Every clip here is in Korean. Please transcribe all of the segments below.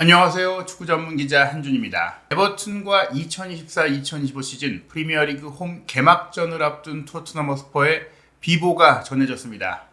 안녕하세요. 축구 전문 기자 한준입니다. 에버튼과 2024-2025 시즌 프리미어리그 홈 개막전을 앞둔 토트넘 허스퍼의 비보가 전해졌습니다.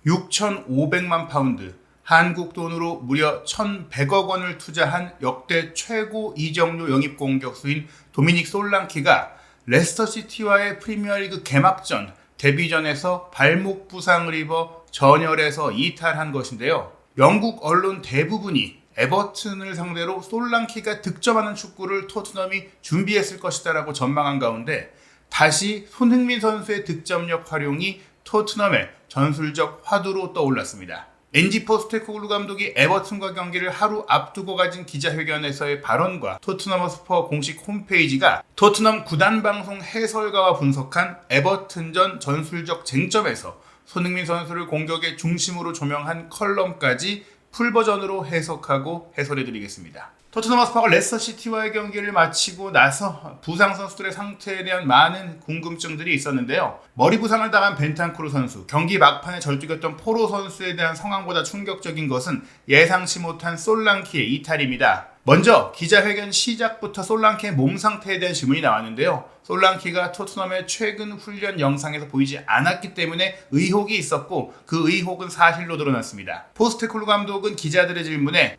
6,500만 파운드, 한국 돈으로 무려 1,100억 원을 투자한 역대 최고 이적료 영입 공격수인 도미닉 솔랑키가 레스터시티와의 프리미어리그 개막전 데뷔전에서 발목 부상을 입어 전열에서 이탈한 것인데요. 영국 언론 대부분이 에버튼을 상대로 솔랑키가 득점하는 축구를 토트넘이 준비했을 것이다라고 전망한 가운데 다시 손흥민 선수의 득점력 활용이 토트넘의 전술적 화두로 떠올랐습니다. 엔지 포스테코글루 감독이 에버튼과 경기를 하루 앞두고 가진 기자회견에서의 발언과 토트넘 허스퍼 공식 홈페이지가 토트넘 구단 방송 해설가와 분석한 에버튼전 전술적 쟁점에서 손흥민 선수를 공격의 중심으로 조명한 컬럼까지 풀버전으로 해석하고 해설해드리겠습니다. 토트넘 허스퍼가 레스터시티와의 경기를 마치고 나서 부상 선수들의 상태에 대한 많은 궁금증들이 있었는데요. 머리 부상을 당한 벤탄쿠르 선수, 경기 막판에 절뚝였던 포로 선수에 대한 상황보다 충격적인 것은 예상치 못한 솔랑키의 이탈입니다. 먼저 기자회견 시작부터 솔랑키의 몸 상태에 대한 질문이 나왔는데요. 솔랑키가 토트넘의 최근 훈련 영상에서 보이지 않았기 때문에 의혹이 있었고 그 의혹은 사실로 드러났습니다. 포스테코글루 감독은 기자들의 질문에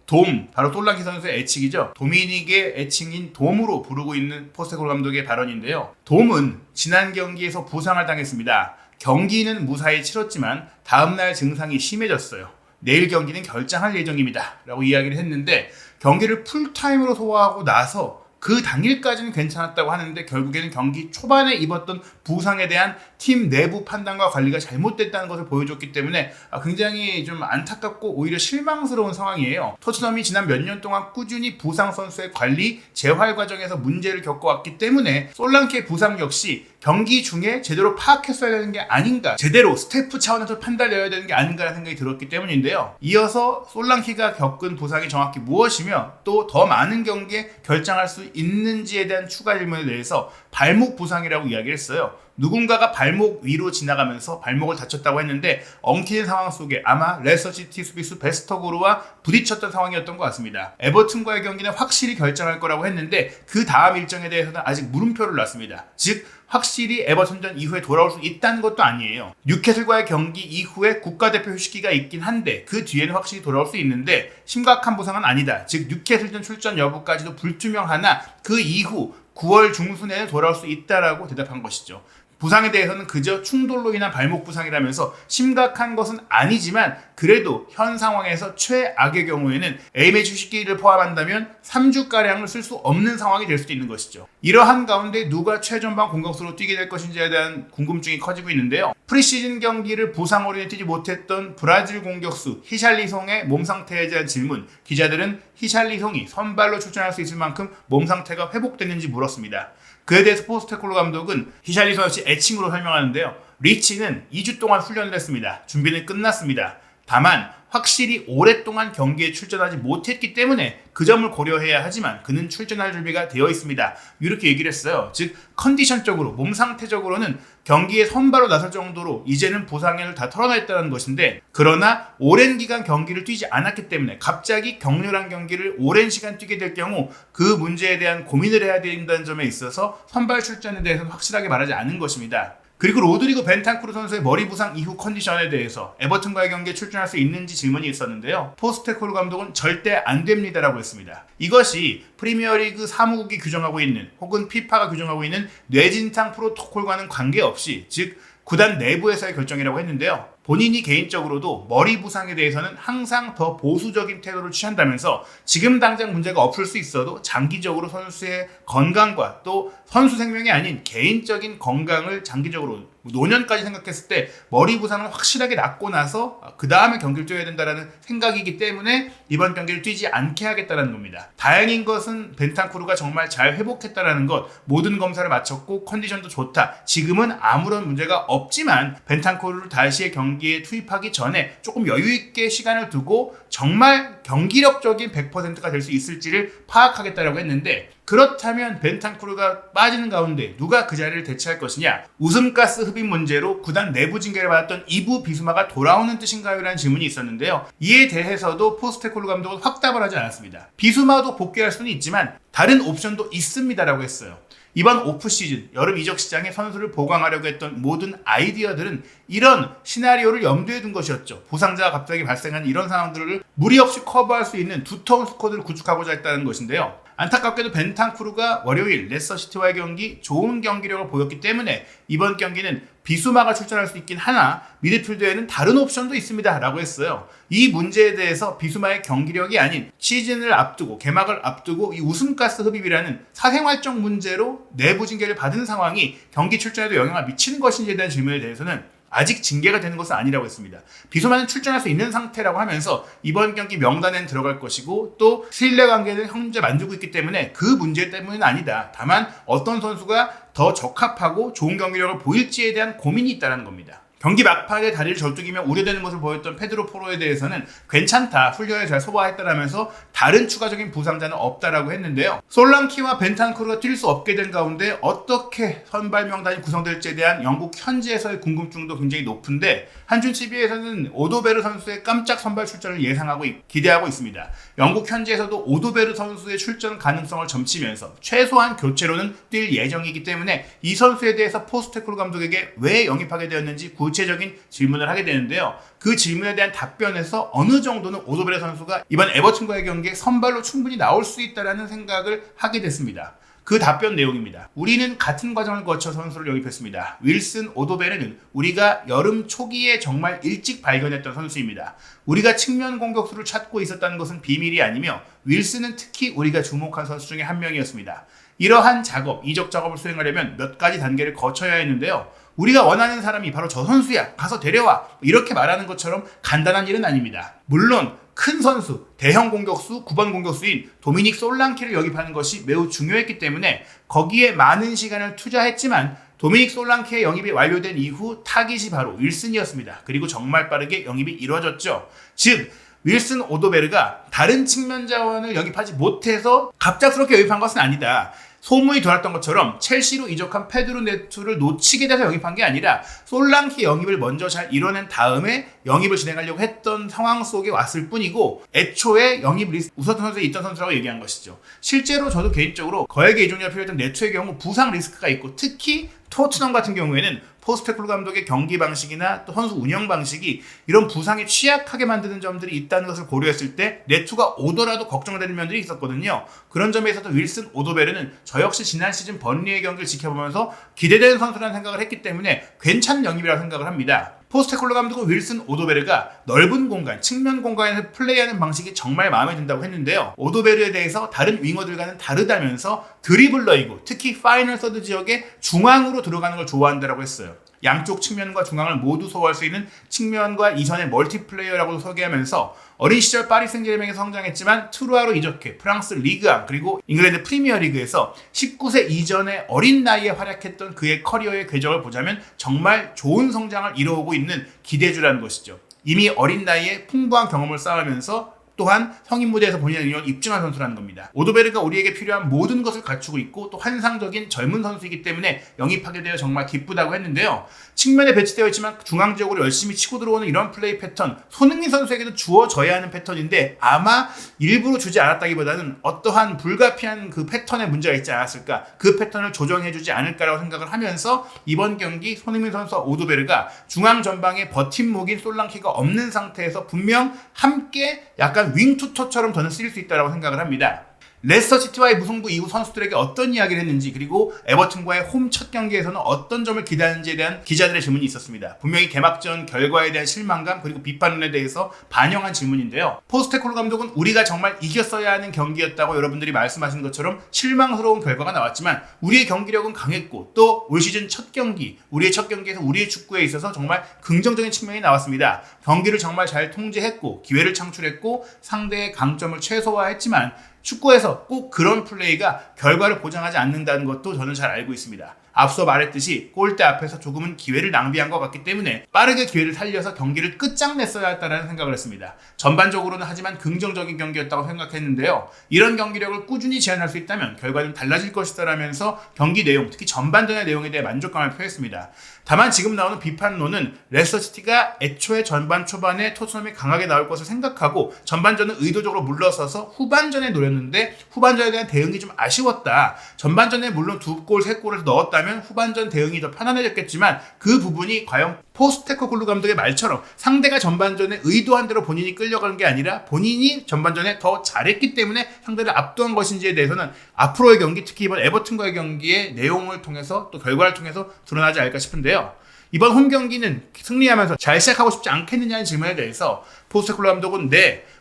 바로 솔랑키 선수의 애칭이죠. 도미닉의 애칭인 돔으로 부르고 있는 포스테코글루 감독의 발언인데요. 돔은 지난 경기에서 부상을 당했습니다. 경기는 무사히 치렀지만 다음날 증상이 심해졌어요. 내일 경기는 결장할 예정입니다 라고 이야기를 했는데 경기를 풀타임으로 소화하고 나서 그 당일까지는 괜찮았다고 하는데 결국에는 경기 초반에 입었던 부상에 대한 팀 내부 판단과 관리가 잘못됐다는 것을 보여줬기 때문에 굉장히 좀 안타깝고 오히려 실망스러운 상황이에요. 토트넘이 지난 몇 년 동안 꾸준히 부상 선수의 관리, 재활 과정에서 문제를 겪어왔기 때문에 솔랑키의 부상 역시 경기 중에 제대로 파악했어야 되는 게 아닌가, 제대로 스태프 차원에서 판단을 내야 되는 게 아닌가라는 생각이 들었기 때문인데요. 이어서 솔랑키가 겪은 부상이 정확히 무엇이며 또 더 많은 경기에 결장할 수 있는지에 대한 추가 질문에 대해서 발목 부상이라고 이야기를 했어요. 누군가가 발목 위로 지나가면서 발목을 다쳤다고 했는데 엉키는 상황 속에 아마 레스터시티 수비수 베스터고르와 부딪혔던 상황이었던 것 같습니다. 에버튼과의 경기는 확실히 결정할 거라고 했는데 그 다음 일정에 대해서는 아직 물음표를 놨습니다. 즉 확실히 에버튼전 이후에 돌아올 수 있다는 것도 아니에요. 뉴캐슬과의 경기 이후에 국가대표 휴식기가 있긴 한데 그 뒤에는 확실히 돌아올 수 있는데 심각한 부상은 아니다. 즉 뉴캐슬전 출전 여부까지도 불투명하나 그 이후 9월 중순에는 돌아올 수 있다라고 대답한 것이죠. 부상에 대해서는 그저 충돌로 인한 발목 부상이라면서 심각한 것은 아니지만 그래도 현 상황에서 최악의 경우에는 A매치 휴식기를 포함한다면 3주가량을 쓸 수 없는 상황이 될 수도 있는 것이죠. 이러한 가운데 누가 최전방 공격수로 뛰게 될 것인지에 대한 궁금증이 커지고 있는데요. 프리시즌 경기를 부상으로 인해 뛰지 못했던 브라질 공격수 히샬리송의 몸 상태에 대한 질문, 기자들은 히샬리송이 선발로 출전할 수 있을 만큼 몸 상태가 회복됐는지 물었습니다. 그에 대해서 포스테코글루 감독은 히샬리송 역시 애칭으로 설명하는데요. 리치는 2주 동안 훈련을 했습니다. 준비는 끝났습니다. 다만 확실히 오랫동안 경기에 출전하지 못했기 때문에 그 점을 고려해야 하지만 그는 출전할 준비가 되어 있습니다. 이렇게 얘기를 했어요. 즉 컨디션적으로, 몸 상태적으로는 경기에 선발로 나설 정도로 이제는 부상을 다 털어냈다는 것인데, 그러나 오랜 기간 경기를 뛰지 않았기 때문에 갑자기 격렬한 경기를 오랜 시간 뛰게 될 경우 그 문제에 대한 고민을 해야 된다는 점에 있어서 선발 출전에 대해서는 확실하게 말하지 않은 것입니다. 그리고 로드리고 벤탄쿠르 선수의 머리 부상 이후 컨디션에 대해서 에버튼과의 경기에 출전할 수 있는지 질문이 있었는데요. 포스테코글루 감독은 절대 안 됩니다라고 했습니다. 이것이 프리미어리그 사무국이 규정하고 있는 혹은 피파가 규정하고 있는 뇌진탕 프로토콜과는 관계없이, 즉 구단 내부에서의 결정이라고 했는데요. 본인이 개인적으로도 머리 부상에 대해서는 항상 더 보수적인 태도를 취한다면서 지금 당장 문제가 없을 수 있어도 장기적으로 선수의 건강과 또 선수 생명이 아닌 개인적인 건강을 장기적으로 노년까지 생각했을 때 머리 부상을 확실하게 낫고 나서 그 다음에 경기를 뛰어야 된다는 생각이기 때문에 이번 경기를 뛰지 않게 하겠다는 겁니다. 다행인 것은 벤탄쿠르가 정말 잘 회복했다는 것, 모든 검사를 마쳤고 컨디션도 좋다. 지금은 아무런 문제가 없지만 벤탄쿠르를 다시의 경기에 투입하기 전에 조금 여유있게 시간을 두고 정말 경기력적인 100%가 될 수 있을지를 파악하겠다라고 했는데, 그렇다면 벤탄쿠르가 빠지는 가운데 누가 그 자리를 대체할 것이냐? 우승가스 흡입 문제로 구단 내부 징계를 받았던 이부 비수마가 돌아오는 뜻인가요? 라는 질문이 있었는데요. 이에 대해서도 포스테코글루 감독은 확답을 하지 않았습니다. 비수마도 복귀할 수는 있지만 다른 옵션도 있습니다라고 했어요. 이번 오프시즌 여름 이적 시장에 선수를 보강하려고 했던 모든 아이디어들은 이런 시나리오를 염두에 둔 것이었죠. 부상자가 갑자기 발생한 이런 상황들을 무리 없이 커버할 수 있는 두터운 스쿼드를 구축하고자 했다는 것인데요. 안타깝게도 벤탄쿠르가 월요일 레스터시티와의 경기 좋은 경기력을 보였기 때문에 이번 경기는 비수마가 출전할 수 있긴 하나 미드필드에는 다른 옵션도 있습니다 라고 했어요. 이 문제에 대해서 비수마의 경기력이 아닌 시즌을 앞두고 개막을 앞두고 이 우승가스 흡입이라는 사생활적 문제로 내부 징계를 받은 상황이 경기 출전에도 영향을 미치는 것인지에 대한 질문에 대해서는 아직 징계가 되는 것은 아니라고 했습니다. 비수마는 출전할 수 있는 상태라고 하면서 이번 경기 명단엔 들어갈 것이고 또 신뢰관계를 현재 만들고 있기 때문에 그 문제 때문은 아니다. 다만 어떤 선수가 더 적합하고 좋은 경기력을 보일지에 대한 고민이 있다는 겁니다. 경기 막판에 다리를 절뚝이며 우려되는 모습을 보였던 페드로 포로에 대해서는 괜찮다, 훈련을 잘 소화했다라면서 다른 추가적인 부상자는 없다라고 했는데요. 솔랑키와 벤탄쿠르가 뛸 수 없게 된 가운데 어떻게 선발 명단이 구성될지에 대한 영국 현지에서의 궁금증도 굉장히 높은데 한준 TV에서는 오도베르 선수의 깜짝 선발 출전을 예상하고 기대하고 있습니다. 영국 현지에서도 오도베르 선수의 출전 가능성을 점치면서 최소한 교체로는 뛸 예정이기 때문에 이 선수에 대해서 포스테코글루 감독에게 왜 영입하게 되었는지 구체적인 질문을 하게 되는데요. 그 질문에 대한 답변에서 어느 정도는 오도베르 선수가 이번 에버튼과의 경기에 선발로 충분히 나올 수 있다는 생각을 하게 됐습니다. 그 답변 내용입니다. 우리는 같은 과정을 거쳐 선수를 영입했습니다. 윌슨 오도베르는 우리가 여름 초기에 정말 일찍 발견했던 선수입니다. 우리가 측면 공격수를 찾고 있었다는 것은 비밀이 아니며 윌슨은 특히 우리가 주목한 선수 중에 한 명이었습니다. 이러한 작업, 이적 작업을 수행하려면 몇 가지 단계를 거쳐야 했는데요. 우리가 원하는 사람이 바로 저 선수야. 가서 데려와. 이렇게 말하는 것처럼 간단한 일은 아닙니다. 물론 큰 선수, 대형 공격수, 9번 공격수인 도미닉 솔랑키를 영입하는 것이 매우 중요했기 때문에 거기에 많은 시간을 투자했지만 도미닉 솔랑키의 영입이 완료된 이후 타깃이 바로 윌슨이었습니다. 그리고 정말 빠르게 영입이 이루어졌죠. 즉 윌슨 오도베르가 다른 측면 자원을 영입하지 못해서 갑작스럽게 영입한 것은 아니다. 소문이 돌았던 것처럼 첼시로 이적한 페드로 네투를 놓치게 돼서 영입한 게 아니라 솔랑키 영입을 먼저 잘 이뤄낸 다음에 영입을 진행하려고 했던 상황 속에 왔을 뿐이고 애초에 영입 리스트 우선순위 선수에 있던 선수라고 얘기한 것이죠. 실제로 저도 개인적으로 거액의 이적료가 필요했던 네투의 경우 부상 리스크가 있고 특히 토트넘 같은 경우에는 포스테코글루 감독의 경기 방식이나 또 선수 운영 방식이 이런 부상에 취약하게 만드는 점들이 있다는 것을 고려했을 때 네투가 오더라도 걱정되는 면들이 있었거든요. 그런 점에서도 윌슨 오도베르는 저 역시 지난 시즌 번리의 경기를 지켜보면서 기대되는 선수라는 생각을 했기 때문에 괜찮은 영입이라고 생각을 합니다. 포스테코글루 감독은 윌슨 오도베르가 넓은 공간, 측면 공간에서 플레이하는 방식이 정말 마음에 든다고 했는데요. 오도베르에 대해서 다른 윙어들과는 다르다면서 드리블러이고 특히 파이널 서드 지역에 중앙으로 들어가는 걸 좋아한다고 했어요. 양쪽 측면과 중앙을 모두 소화할 수 있는 측면과 이선의 멀티플레이어라고 소개하면서 어린 시절 파리 생제르맹에 성장했지만 트루아로 이적해 프랑스 리그앙 그리고 잉글랜드 프리미어리그에서 19세 이전의 어린 나이에 활약했던 그의 커리어의 궤적을 보자면 정말 좋은 성장을 이루어오고 있는 기대주라는 것이죠. 이미 어린 나이에 풍부한 경험을 쌓으면서 또한 성인 무대에서 본인의 능력을 입증한 선수라는 겁니다. 오도베르가 우리에게 필요한 모든 것을 갖추고 있고 또 환상적인 젊은 선수이기 때문에 영입하게 되어 정말 기쁘다고 했는데요. 측면에 배치되어 있지만 중앙 지역으로 열심히 치고 들어오는 이런 플레이 패턴, 손흥민 선수에게도 주어져야 하는 패턴인데 아마 일부러 주지 않았다기보다는 어떠한 불가피한 그 패턴에 문제가 있지 않았을까, 그 패턴을 조정해주지 않을까라고 생각을 하면서 이번 경기 손흥민 선수와 오도베르가 중앙 전방에 버팀목인 솔랑키가 없는 상태에서 분명 함께 약간 윙투터처럼 저는 쓰일 수 있다고 생각을 합니다. 레스터시티와의 무승부 이후 선수들에게 어떤 이야기를 했는지 그리고 에버튼과의 홈 첫 경기에서는 어떤 점을 기대하는지에 대한 기자들의 질문이 있었습니다. 분명히 개막전 결과에 대한 실망감 그리고 비판론에 대해서 반영한 질문인데요. 포스테코글루 감독은 우리가 정말 이겼어야 하는 경기였다고 여러분들이 말씀하시는 것처럼 실망스러운 결과가 나왔지만 우리의 경기력은 강했고 또 올 시즌 첫 경기, 우리의 첫 경기에서 우리의 축구에 있어서 정말 긍정적인 측면이 나왔습니다. 경기를 정말 잘 통제했고 기회를 창출했고 상대의 강점을 최소화했지만 축구에서 꼭 그런 플레이가 결과를 보장하지 않는다는 것도 저는 잘 알고 있습니다. 앞서 말했듯이 골대 앞에서 조금은 기회를 낭비한 것 같기 때문에 빠르게 기회를 살려서 경기를 끝장냈어야 했다는 생각을 했습니다. 전반적으로는 하지만 긍정적인 경기였다고 생각했는데요. 이런 경기력을 꾸준히 지현할 수 있다면 결과는 달라질 것이다 라면서 경기 내용, 특히 전반전의 내용에 대해 만족감을 표했습니다. 다만 지금 나오는 비판론은 레스터시티가 애초에 전반 초반에 토트넘이 강하게 나올 것을 생각하고 전반전은 의도적으로 물러서서 후반전에 노렸는데 후반전에 대한 대응이 좀 아쉬웠다. 전반전에 물론 2골, 3골을 넣었다면 후반전 대응이 더 편안해졌겠지만 그 부분이 과연 포스테코글루 감독의 말처럼 상대가 전반전에 의도한 대로 본인이 끌려가는 게 아니라 본인이 전반전에 더 잘했기 때문에 상대를 압도한 것인지에 대해서는 앞으로의 경기, 특히 이번 에버튼과의 경기의 내용을 통해서 또 결과를 통해서 드러나지 않을까 싶은데요. 이번 홈 경기는 승리하면서 잘 시작하고 싶지 않겠느냐는 질문에 대해서 포스테코글루 감독은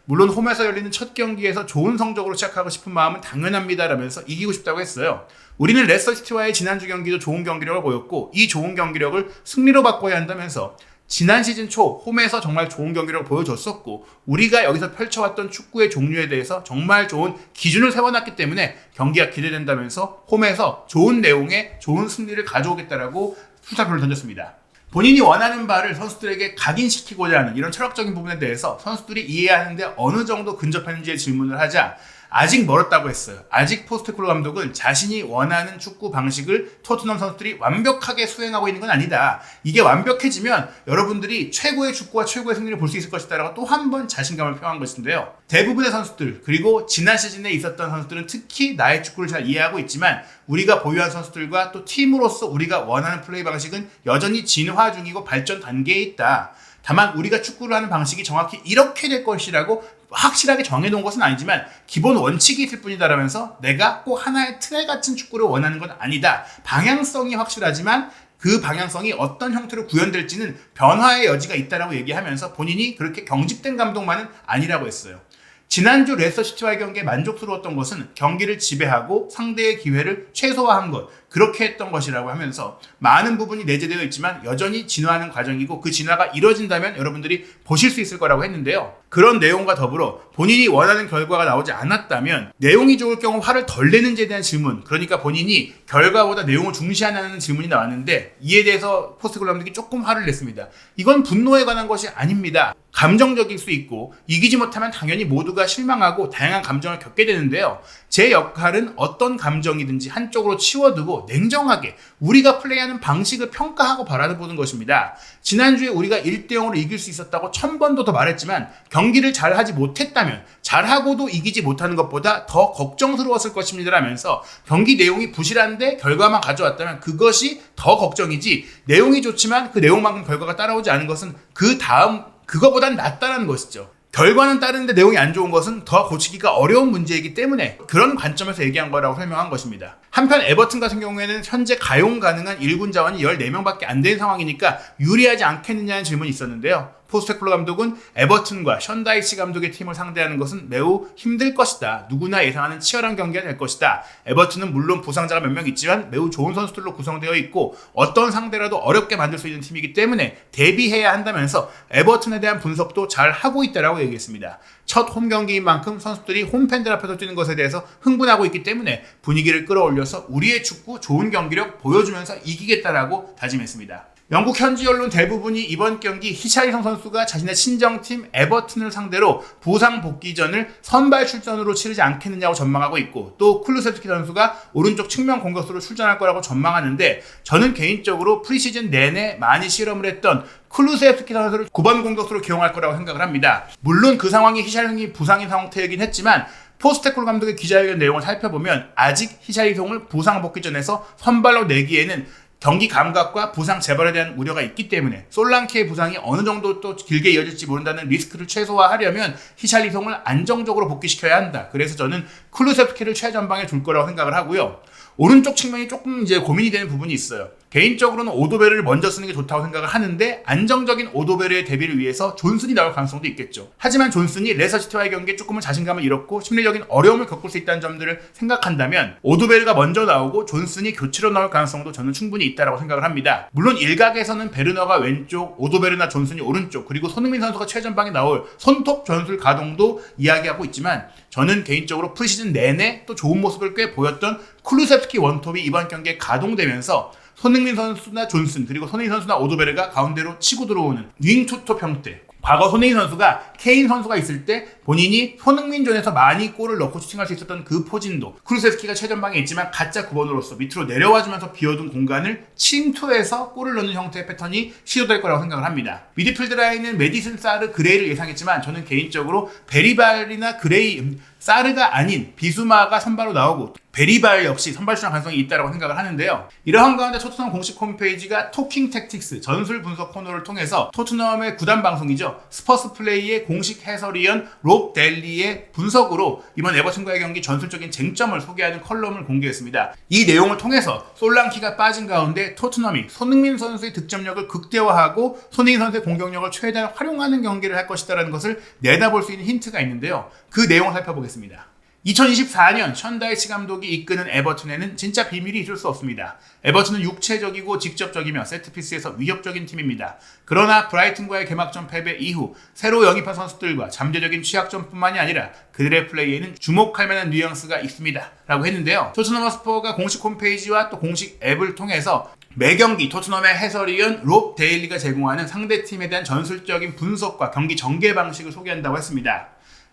물론 홈에서 열리는 첫 경기에서 좋은 성적으로 시작하고 싶은 마음은 당연합니다 라면서 이기고 싶다고 했어요. 우리는 레스터시티와의 지난주 경기도 좋은 경기력을 보였고 이 좋은 경기력을 승리로 바꿔야 한다면서 지난 시즌 초 홈에서 정말 좋은 경기력을 보여줬었고 우리가 여기서 펼쳐왔던 축구의 종류에 대해서 정말 좋은 기준을 세워놨기 때문에 경기가 기대된다면서 홈에서 좋은 내용의 좋은 승리를 가져오겠다라고 수사표를 던졌습니다. 본인이 원하는 바를 선수들에게 각인시키고자 하는 이런 철학적인 부분에 대해서 선수들이 이해하는데 어느 정도 근접하는지에 질문을 하자 아직 멀었다고 했어요. 아직 포스테코글루 감독은 자신이 원하는 축구 방식을 토트넘 선수들이 완벽하게 수행하고 있는 건 아니다. 이게 완벽해지면 여러분들이 최고의 축구와 최고의 승리를 볼 수 있을 것이다 라고 또 한 번 자신감을 표한 것인데요. 대부분의 선수들 그리고 지난 시즌에 있었던 선수들은 특히 나의 축구를 잘 이해하고 있지만 우리가 보유한 선수들과 또 팀으로서 우리가 원하는 플레이 방식은 여전히 진화 중이고 발전 단계에 있다. 다만 우리가 축구를 하는 방식이 정확히 이렇게 될 것이라고 확실하게 정해놓은 것은 아니지만 기본 원칙이 있을 뿐이다라면서 내가 꼭 하나의 틀 같은 축구를 원하는 건 아니다. 방향성이 확실하지만 그 방향성이 어떤 형태로 구현될지는 변화의 여지가 있다라고 얘기하면서 본인이 그렇게 경직된 감독만은 아니라고 했어요. 지난주 레스터시티와의 경기에 만족스러웠던 것은 경기를 지배하고 상대의 기회를 최소화한 것, 그렇게 했던 것이라고 하면서 많은 부분이 내재되어 있지만 여전히 진화하는 과정이고 그 진화가 이뤄진다면 여러분들이 보실 수 있을 거라고 했는데요. 그런 내용과 더불어 본인이 원하는 결과가 나오지 않았다면 내용이 좋을 경우 화를 덜 내는지에 대한 질문, 그러니까 본인이 결과보다 내용을 중시하는 질문이 나왔는데 이에 대해서 포스테코글루 감독이 조금 화를 냈습니다. 이건 분노에 관한 것이 아닙니다. 감정적일 수 있고 이기지 못하면 당연히 모두가 실망하고 다양한 감정을 겪게 되는데요. 제 역할은 어떤 감정이든지 한쪽으로 치워두고 냉정하게 우리가 플레이하는 방식을 평가하고 바라보는 것입니다. 지난주에 우리가 1대0으로 이길 수 있었다고 1000번도 더 말했지만 경기를 잘하지 못했다면 잘하고도 이기지 못하는 것보다 더 걱정스러웠을 것입니다 라면서 경기 내용이 부실한데 결과만 가져왔다면 그것이 더 걱정이지 내용이 좋지만 그 내용만큼 결과가 따라오지 않은 것은 그 다음 그거보단 낫다는 것이죠. 결과는 따르는데 내용이 안 좋은 것은 더 고치기가 어려운 문제이기 때문에 그런 관점에서 얘기한 거라고 설명한 것입니다. 한편 에버튼 같은 경우에는 현재 가용 가능한 1군 자원이 14명밖에 안 되는 상황이니까 유리하지 않겠느냐는 질문이 있었는데요. 포스테코글루 감독은 에버튼과 션다이치 감독의 팀을 상대하는 것은 매우 힘들 것이다. 누구나 예상하는 치열한 경기가 될 것이다. 에버튼은 물론 부상자가 몇 명 있지만 매우 좋은 선수들로 구성되어 있고 어떤 상대라도 어렵게 만들 수 있는 팀이기 때문에 대비해야 한다면서 에버튼에 대한 분석도 잘 하고 있다라고 얘기했습니다. 첫 홈 경기인 만큼 선수들이 홈팬들 앞에서 뛰는 것에 대해서 흥분하고 있기 때문에 분위기를 끌어올려서 우리의 축구 좋은 경기력 보여주면서 이기겠다라고 다짐했습니다. 영국 현지 언론 대부분이 이번 경기 히샬리송 선수가 자신의 친정팀 에버튼을 상대로 부상 복귀전을 선발 출전으로 치르지 않겠느냐고 전망하고 있고 또 쿨루세프스키 선수가 오른쪽 측면 공격수로 출전할 거라고 전망하는데 저는 개인적으로 프리시즌 내내 많이 실험을 했던 쿨루세프스키 선수를 9번 공격수로 기용할 거라고 생각을 합니다. 물론 그 상황이 히샬리송이 부상인 상태이긴 했지만 포스테코글루 감독의 기자회견 내용을 살펴보면 아직 히샬리송을 부상 복귀전에서 선발로 내기에는 경기 감각과 부상 재발에 대한 우려가 있기 때문에 솔랑케의 부상이 어느 정도 또 길게 이어질지 모른다는 리스크를 최소화하려면 히샬리송을 안정적으로 복귀시켜야 한다. 그래서 저는 쿨루세프스키를 최전방에 둘 거라고 생각을 하고요. 오른쪽 측면이 조금 이제 고민이 되는 부분이 있어요. 개인적으로는 오도베르를 먼저 쓰는 게 좋다고 생각을 하는데 안정적인 오도베르의 데뷔를 위해서 존슨이 나올 가능성도 있겠죠. 하지만 존슨이 레스터시티와의 경기에 조금은 자신감을 잃었고 심리적인 어려움을 겪을 수 있다는 점들을 생각한다면 오도베르가 먼저 나오고 존슨이 교체로 나올 가능성도 저는 충분히 있다고 생각을 합니다. 물론 일각에서는 베르너가 왼쪽, 오도베르나 존슨이 오른쪽, 그리고 손흥민 선수가 최전방에 나올 손톱 전술 가동도 이야기하고 있지만 저는 개인적으로 프리시즌 내내 또 좋은 모습을 꽤 보였던 쿨루세프스키 원톱이 이번 경기에 가동되면서 손흥민 선수나 존슨 그리고 손흥민 선수나 오도베르가 가운데로 치고 들어오는 윙 투톱 형태. 과거 손흥민 선수가 케인 선수가 있을 때 본인이 손흥민 존에서 많이 골을 넣고 슈팅할 수 있었던 그 포진도, 쿠루세스키가 최전방에 있지만 가짜 9번으로서 밑으로 내려와주면서 비워둔 공간을 침투해서 골을 넣는 형태의 패턴이 시도될 거라고 생각을 합니다. 미드필드 라인은 메디슨, 사르, 그레이를 예상했지만 저는 개인적으로 베리발이나 그레이, 사르가 아닌 비수마가 선발로 나오고 베리발 역시 선발 출전 가능성이 있다고 생각을 하는데요. 이러한 가운데 토트넘 공식 홈페이지가 토킹 택틱스 전술 분석 코너를 통해서 토트넘의 구단 방송이죠. 스퍼스 플레이의 공식 해설위원 롭 델리의 분석으로 이번 에버튼과의 경기 전술적인 쟁점을 소개하는 컬럼을 공개했습니다. 이 내용을 통해서 솔랑키가 빠진 가운데 토트넘이 손흥민 선수의 득점력을 극대화하고 손흥민 선수의 공격력을 최대한 활용하는 경기를 할 것이다라는 것을 내다볼 수 있는 힌트가 있는데요. 그 내용을 살펴보겠습니다. 2024년 션 다이치 감독이 이끄는 에버튼에는 진짜 비밀이 있을 수 없습니다. 에버튼은 육체적이고 직접적이며 세트피스에서 위협적인 팀입니다. 그러나 브라이튼과의 개막전 패배 이후 새로 영입한 선수들과 잠재적인 취약점뿐만이 아니라 그들의 플레이에는 주목할 만한 뉘앙스가 있습니다. 라고 했는데요. 토트넘 허스퍼가 공식 홈페이지와 또 공식 앱을 통해서 매경기 토트넘의 해설위원 롭 데일리가 제공하는 상대팀에 대한 전술적인 분석과 경기 전개 방식을 소개한다고 했습니다.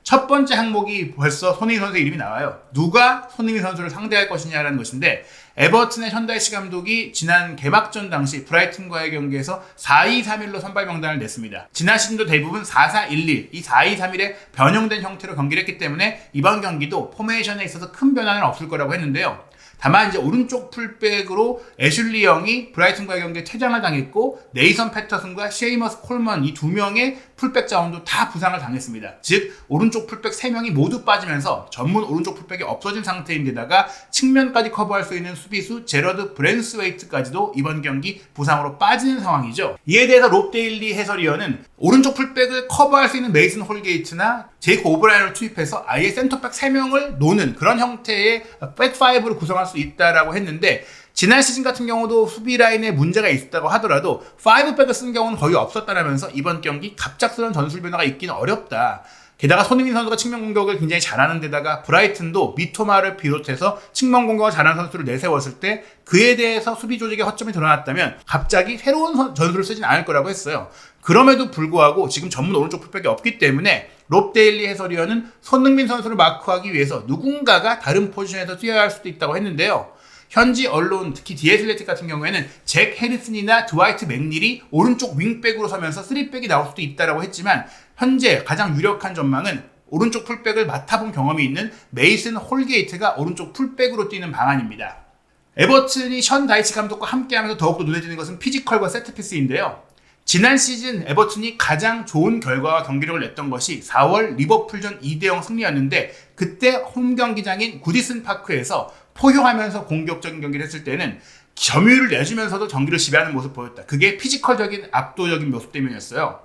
첫 번째 항목이 벌써 손흥민 선수의 이름이 나와요. 누가 손흥민 선수를 상대할 것이냐라는 것인데 에버튼의 션 다이치 감독이 지난 개막전 당시 브라이튼과의 경기에서 4-2-3-1로 선발 명단을 냈습니다. 지난 시즌도 대부분 4-4-1-1, 이 4-2-3-1에 변형된 형태로 경기를 했기 때문에 이번 경기도 포메이션에 있어서 큰 변화는 없을 거라고 했는데요. 다만 이제 오른쪽 풀백으로 애슐리 영이 브라이튼과의 경기에 퇴장을 당했고 네이선 패터슨과 셰이머스 콜먼 이 두 명의 풀백 자원도 다 부상을 당했습니다. 즉 오른쪽 풀백 3명이 모두 빠지면서 전문 오른쪽 풀백이 없어진 상태인데다가 측면까지 커버할 수 있는 수비수 제러드 브랜스웨이트까지도 이번 경기 부상으로 빠지는 상황이죠. 이에 대해서 롭 데일리 해설위원은 오른쪽 풀백을 커버할 수 있는 메이슨 홀게이트나 제이크 오브라이언을 투입해서 아예 센터백 3명을 노는 그런 형태의 백5를 구성할 수 있다라고 했는데 지난 시즌 같은 경우도 수비 라인에 문제가 있었다고 하더라도 5백을 쓴 경우는 거의 없었다라면서 이번 경기 갑작스러운 전술 변화가 있기는 어렵다. 게다가 손흥민 선수가 측면 공격을 굉장히 잘하는 데다가 브라이튼도 미토마를 비롯해서 측면 공격을 잘하는 선수를 내세웠을 때 그에 대해서 수비 조직의 허점이 드러났다면 갑자기 새로운 전술을 쓰진 않을 거라고 했어요. 그럼에도 불구하고 지금 전문 오른쪽 풀백이 없기 때문에 롭 데일리 해설위원은 손흥민 선수를 마크하기 위해서 누군가가 다른 포지션에서 뛰어야 할 수도 있다고 했는데요. 현지 언론, 특히 디애슬레틱 같은 경우에는 잭 해리슨이나 드와이트 맥닐이 오른쪽 윙백으로 서면서 3백이 나올 수도 있다고 했지만 현재 가장 유력한 전망은 오른쪽 풀백을 맡아본 경험이 있는 메이슨 홀게이트가 오른쪽 풀백으로 뛰는 방안입니다. 에버튼이 션 다이치 감독과 함께하면서 더욱더 눈에 띄는 것은 피지컬과 세트피스인데요. 지난 시즌 에버튼이 가장 좋은 결과와 경기력을 냈던 것이 4월 리버풀전 2-0 승리였는데 그때 홈 경기장인 구디슨 파크에서 포효하면서 공격적인 경기를 했을 때는 점유율을 내주면서도 경기를 지배하는 모습을 보였다. 그게 피지컬적인 압도적인 모습 때문이었어요.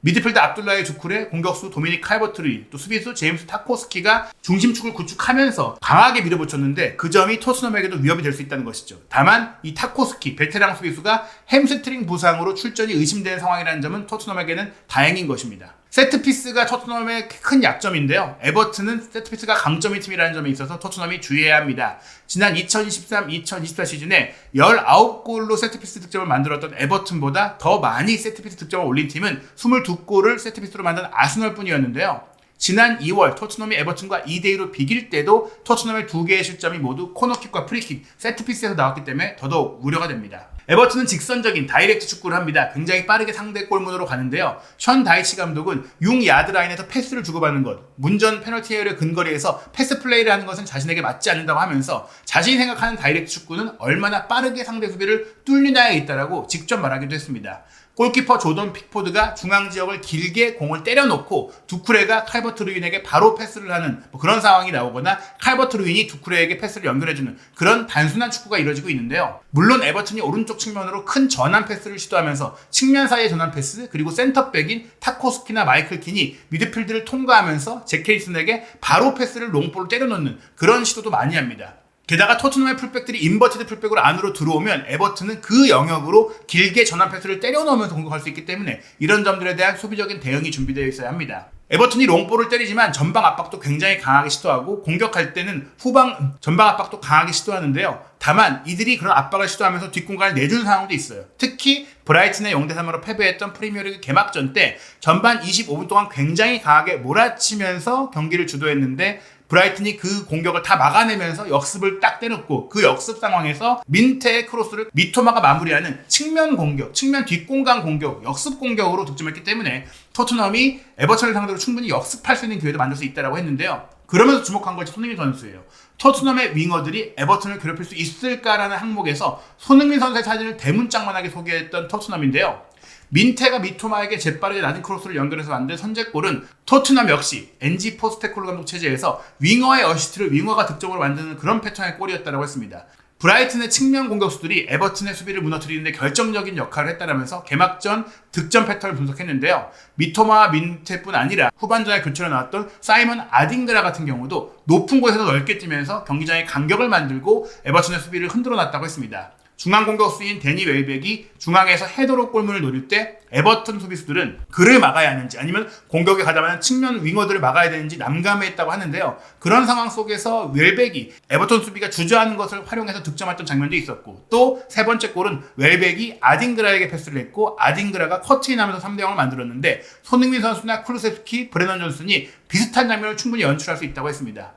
미드필더 압둘라의 주쿨에 공격수 도미닉 칼버트루이 또 수비수 제임스 타코스키가 중심축을 구축하면서 강하게 밀어붙였는데 그 점이 토트넘에게도 위협이 될 수 있다는 것이죠. 다만 이 타코스키 베테랑 수비수가 햄스트링 부상으로 출전이 의심되는 상황이라는 점은 토트넘에게는 다행인 것입니다. 세트피스가 토트넘의 큰 약점인데요. 에버튼은 세트피스가 강점인 팀이라는 점에 있어서 토트넘이 주의해야 합니다. 지난 2023-2024 시즌에 19골로 세트피스 득점을 만들었던 에버튼보다 더 많이 세트피스 득점을 올린 팀은 22골을 세트피스로 만든 아스널뿐이었는데요. 지난 2월 토트넘이 에버튼과 2-2로 비길 때도 토트넘의 2개의 실점이 모두 코너킥과 프리킥, 세트피스에서 나왔기 때문에 더더욱 우려가 됩니다. 에버튼은 직선적인 다이렉트 축구를 합니다. 굉장히 빠르게 상대 골문으로 가는데요. 션 다이치 감독은 6야드 라인에서 패스를 주고받는 것, 문전 페널티 에어의 근거리에서 패스 플레이를 하는 것은 자신에게 맞지 않는다고 하면서 자신이 생각하는 다이렉트 축구는 얼마나 빠르게 상대 수비를 뚫느냐에 있다라고 직접 말하기도 했습니다. 골키퍼 조던 픽포드가 중앙 지역을 길게 공을 때려놓고 두쿠레가 칼버트 루인에게 바로 패스를 하는 그런 상황이 나오거나 칼버트 루인이 두쿠레에게 패스를 연결해주는 그런 단순한 축구가 이루어지고 있는데요. 물론 에버튼이 오른쪽 측면으로 큰 전환 패스를 시도하면서 측면 사이의 전환 패스 그리고 센터백인 타코스키나 마이클 킨이 미드필드를 통과하면서 잭 해리슨에게 바로 패스를 롱볼로 때려놓는 그런 시도도 많이 합니다. 게다가 토트넘의 풀백들이 인버티드 풀백으로 안으로 들어오면 에버튼은 그 영역으로 길게 전환 패스를 때려 넣으면서 공격할 수 있기 때문에 이런 점들에 대한 수비적인 대응이 준비되어 있어야 합니다. 에버튼이 롱볼을 때리지만 전방 압박도 굉장히 강하게 시도하고 공격할 때는 후방 전방 압박도 강하게 시도하는데요. 다만 이들이 그런 압박을 시도하면서 뒷공간을 내준 상황도 있어요. 특히 브라이튼의 0대3으로 패배했던 프리미어리그 개막전 때 전반 25분 동안 굉장히 강하게 몰아치면서 경기를 주도했는데 브라이튼이 그 공격을 다 막아내면서 역습을 딱 때렸고 그 역습 상황에서 민테의 크로스를 미토마가 마무리하는 측면 공격, 측면 뒷공간 공격, 역습 공격으로 득점했기 때문에 토트넘이 에버튼을 상대로 충분히 역습할 수 있는 기회도 만들 수 있다고 했는데요. 그러면서 주목한 것이 손흥민 선수예요. 토트넘의 윙어들이 에버튼을 괴롭힐 수 있을까라는 항목에서 손흥민 선수의 사진을 대문짝만하게 소개했던 토트넘인데요. 민테가 미토마에게 재빠르게 낮은 크로스를 연결해서 만든 선제골은 토트넘 역시 엔지 포스테콜로 감독 체제에서 윙어의 어시스트를 윙어가 득점으로 만드는 그런 패턴의 골이었다고 했습니다. 브라이튼의 측면 공격수들이 에버튼의 수비를 무너뜨리는데 결정적인 역할을 했다라면서 개막전 득점 패턴을 분석했는데요. 미토마와 민테뿐 아니라 후반전에 교체로 나왔던 사이먼 아딩그라 같은 경우도 높은 곳에서 넓게 뛰면서 경기장에 간격을 만들고 에버튼의 수비를 흔들어 놨다고 했습니다. 중앙 공격수인 데니 웰백이 중앙에서 헤더로 골문을 노릴 때 에버튼 수비수들은 그를 막아야 하는지 아니면 공격에 가담하는 측면 윙어들을 막아야 되는지 난감해했다고 하는데요. 그런 상황 속에서 웰백이 에버튼 수비가 주저하는 것을 활용해서 득점했던 장면도 있었고 또 세 번째 골은 웰백이 아딩그라에게 패스를 했고 아딩그라가 커트인하면서 3대0을 만들었는데 손흥민 선수나 쿠루세스키, 브레넌 존슨이 비슷한 장면을 충분히 연출할 수 있다고 했습니다.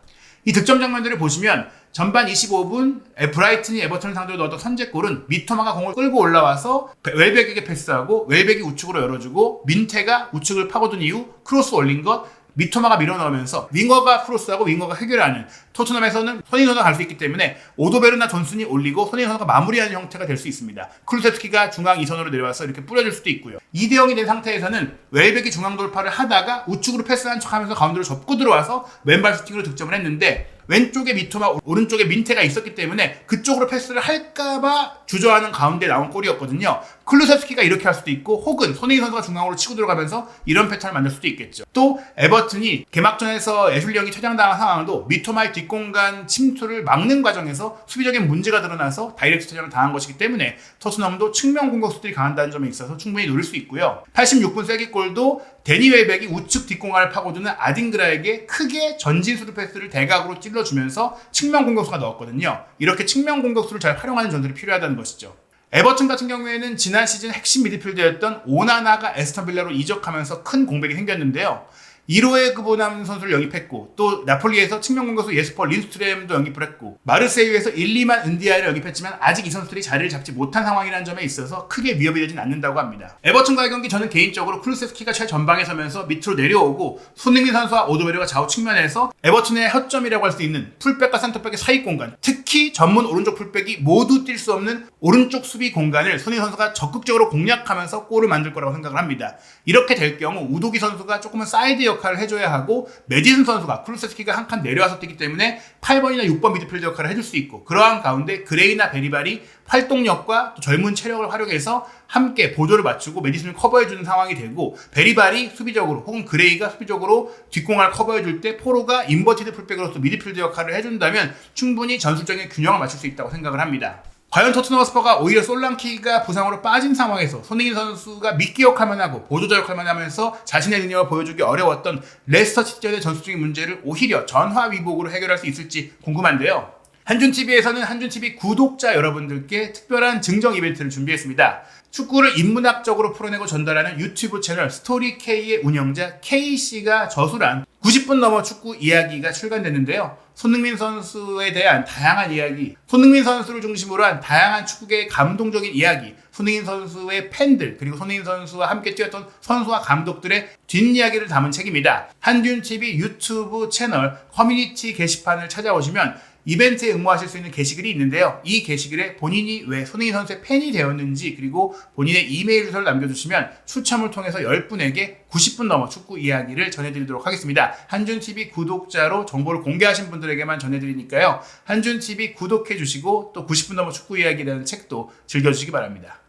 이 득점 장면들을 보시면 전반 25분 브라이튼이 에버튼을 상대로 넣었던 선제골은 미토마가 공을 끌고 올라와서 웰백에게 패스하고 웰백이 우측으로 열어주고 민테가 우측을 파고든 이후 크로스 올린 것 미토마가 밀어넣으면서 윙어가 크로스하고 윙어가 해결하는 토트넘에서는 손흥민 선수가 갈 수 있기 때문에 오도베르나 존슨이 올리고 손흥민 선수가 마무리하는 형태가 될 수 있습니다. 쿠루세스키가 중앙 2선으로 내려와서 이렇게 뿌려줄 수도 있고요. 2대0이 된 상태에서는 웰백이 중앙 돌파를 하다가 우측으로 패스한 척하면서 가운데로 접고 들어와서 왼발 슈팅으로 득점을 했는데 왼쪽에 미토마, 오른쪽에 민테가 있었기 때문에 그쪽으로 패스를 할까봐 주저하는 가운데 나온 골이었거든요. 클루세스키가 이렇게 할 수도 있고 혹은 손흥민 선수가 중앙으로 치고 들어가면서 이런 패턴을 만들 수도 있겠죠. 또 에버튼이 개막전에서 애슐리 영이 퇴장당한 상황도 미토마의 뒷공간 침투를 막는 과정에서 수비적인 문제가 드러나서 다이렉트 퇴장을 당한 것이기 때문에 토트넘도 측면 공격수들이 강한다는 점에 있어서 충분히 노릴 수 있고요. 86분 쐐기골도 데니 웰백이 우측 뒷공간을 파고드는 아딩그라에게 크게 전진 수루 패스를 대각으로 찔러주면서 측면 공격수가 넣었거든요. 이렇게 측면 공격수를 잘 활용하는 전술이 필요하다는 것이죠. 에버튼 같은 경우에는 지난 시즌 핵심 미드필더였던 오나나가 에스턴 빌라로 이적하면서 큰 공백이 생겼는데요. 1호의 그보남 선수를 영입했고 또 나폴리에서 측면 공격수 예스퍼 린스트렘도 영입을 했고 마르세유에서 1-2만 은디아를 영입했지만 아직 이 선수들이 자리를 잡지 못한 상황이라는 점에 있어서 크게 위협이 되진 않는다고 합니다. 에버튼과의 경기 저는 개인적으로 쿠루세스키가 최전방에 서면서 밑으로 내려오고 손흥민 선수와 오도베르가 좌우 측면에서 에버튼의 허점이라고 할 수 있는 풀백과 센터백의 사이 공간, 특히 전문 오른쪽 풀백이 모두 뛸 수 없는 오른쪽 수비 공간을 손흥민 선수가 적극적으로 공략하면서 골을 만들 거라고 생각을 합니다. 이렇게 될 경우 우도기 선수가 조금은 사이드 역할을 해줘야 하고 메디슨 선수가 쿠루세스키가 한 칸 내려와서 뛰기 때문에 8번이나 6번 미드필더 역할을 해줄 수 있고 그러한 가운데 그레이나 베리발이 활동력과 또 젊은 체력을 활용해서 함께 보조를 맞추고 메디슨을 커버해주는 상황이 되고 베리발이 수비적으로 혹은 그레이가 수비적으로 뒷공간을 커버해줄 때 포로가 인버티드 풀백으로서 미드필더 역할을 해준다면 충분히 전술적인 균형을 맞출 수 있다고 생각을 합니다. 과연 토트넘 허스퍼가 오히려 솔랑키가 부상으로 빠진 상황에서 손흥민 선수가 미끼 역할만 하고 보조자 역할만 하면서 자신의 능력을 보여주기 어려웠던 레스터 시티전의 전술적인 문제를 오히려 전화위복으로 해결할 수 있을지 궁금한데요. 한준TV에서는 한준TV 구독자 여러분들께 특별한 증정 이벤트를 준비했습니다. 축구를 인문학적으로 풀어내고 전달하는 유튜브 채널 스토리K의 운영자 K씨가 저술한 90분 넘어 축구 이야기가 출간됐는데요. 손흥민 선수에 대한 다양한 이야기, 손흥민 선수를 중심으로 한 다양한 축구계의 감동적인 이야기, 손흥민 선수의 팬들, 그리고 손흥민 선수와 함께 뛰었던 선수와 감독들의 뒷이야기를 담은 책입니다. 한준TV 유튜브 채널 커뮤니티 게시판을 찾아오시면 이벤트에 응모하실 수 있는 게시글이 있는데요. 이 게시글에 본인이 왜 손흥민 선수의 팬이 되었는지 그리고 본인의 이메일 주소를 남겨주시면 추첨을 통해서 10분에게 90분 넘어 축구 이야기를 전해드리도록 하겠습니다. 한준TV 구독자로 정보를 공개하신 분들에게만 전해드리니까요. 한준TV 구독해주시고 또 90분 넘어 축구 이야기라는 책도 즐겨주시기 바랍니다.